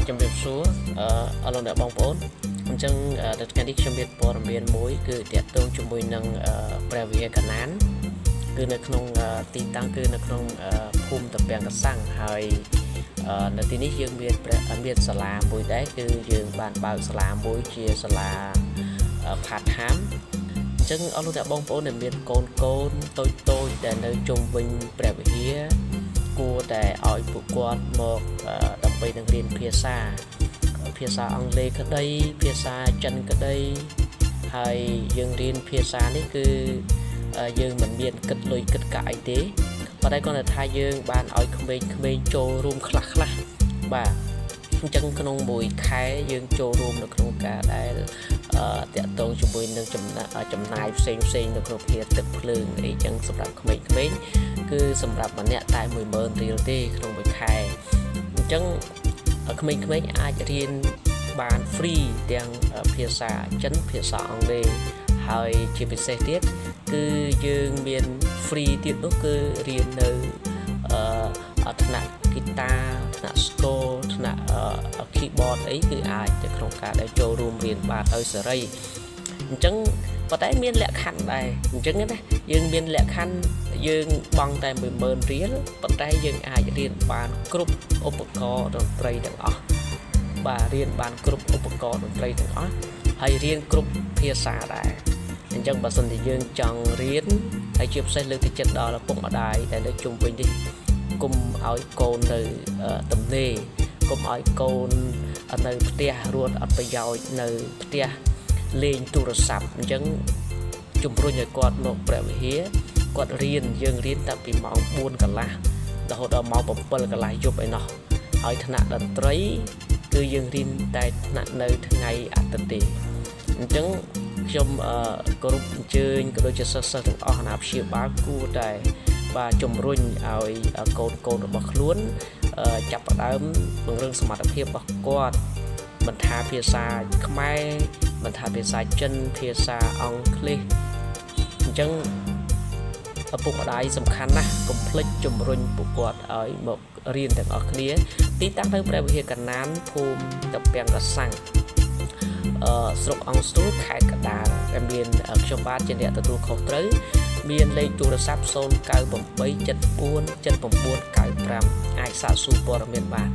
chấm điểm số ở lần đã bóng bốn chẳng đặt cái đi chấm điểm bỏ miền mũi cứ tiệt tương chung mùi nâng preview cả nán cứ nơi không tin tăng cứ nơi không phum tập bèn cái sang hay nơi tin ít dương biệt sả lá mùi đấy cứ dương bàn bao sả lá mùi chia sả lá phạt hám chẳng ở lần đã bóng bốn để miền côn tôi để nơi chung vinh preview của để ở bộ quạt một đặc biệt đang รียนភាសាអង់គ្លេសក៏ដីភាសាចិនក៏ដីហើយយើងរៀនភាសានេះគឺយើងមិនមានគិតលុយគិតកាយទេប៉ុន្តែគាត់ថាយើងបានឲ្យក្មេងៗចូលរួមខ្លះបាទអញ្ចឹងក្នុងមួយខែយើងចូលរួមនៅក្នុងការដែលតាក់ទងជាមួយនឹងចំណាយផ្សេងនៅក្នុងភាគទឹកភ្លើងអីចឹងសម្រាប់ក្មេងៗគឺសម្រាប់ម្នាក់តែ10000រៀលទេក្នុងមួយខែអញ្ចឹងក្មេងៗអាចរៀនបាន free ទាំងភាសាចិនភាសាអង់គ្លេសហើយជាពិសេសទៀតគឺយើងមាន free ទៀតនោះគឺរៀននៅថ្នាក់ហ្គីតាថ្នាក់ស្គរថ្នាក់ keyboard អីគឺអាចទៅក្នុងការដែលចូលរួមរៀនបានដោយសេរីអញ្ចឹងប៉ុន្តែមានលក្ខខណ្ឌដែរអញ្ចឹងណាយើងមានលក្ខខណ្ឌយើងបង់តែ10000រៀលប៉ុន្តែយើងអាចរៀនបានគ្រប់ឧបករណ៍តន្ត្រីទាំងអស់បាទរៀនបានគ្រប់ឧបករណ៍តន្ត្រីទាំងអស់ហើយរៀនគ្រប់ភាសាដែរអញ្ចឹងបើសិនជាយើងចង់រៀនហើយជាពិសេសលើកទឹកចិត្តដល់ឪពុកម្ដាយដែលនៅជុំវិញនេះកុំឲ្យកូននៅទំនេរកុំឲ្យកូននៅផ្ទះរត់អត់ប្រយោជន៍នៅផ្ទះលេងទូរស័ព្ទអញ្ចឹងជំរុញឲ្យគាត់មកព្រះវិហារគាត់យើងរៀនតាំងពីម៉ោង4កន្លះរហូតដល់ម៉ោង7កន្លះយប់ឯណោះហើយថ្នាក់តន្ត្រីគឺយើងរៀនតែថ្នាក់នៅថ្ងៃអាទិត្យទេអញ្ចឹងខ្ញុំគោរពអញ្ជើញក៏ដូចជាសិស្សទាំងអស់ណាព្យាបាលគួរតែបាទជំរុញឲ្យកូនរបស់ខ្លួនចាប់ផ្ដើមពង្រឹងសមត្ថភាពរបស់គាត់មិនថាភាសាខ្មែរមិនថាភាសាចិនភាសាអង់គ្លេសអញ្ចឹងឪពុកម្ដាយសំខាន់ណាស់កុំភ្លេចជំរុញពួកគាត់ឲ្យមករៀនទាំងអស់គ្នាទីតាំងនៅព្រះវិហារកណ្ណានភូមិតាពាំងកសាំងស្រុកអង្គស្ទូលខេត្តកណ្ដាលដែលមានខ្ញុំបាទជាអ្នកទទួលខុសត្រូវមានលេខទូរស័ព្ទ098747995អាចសាកសួរព័ត៌មានបាន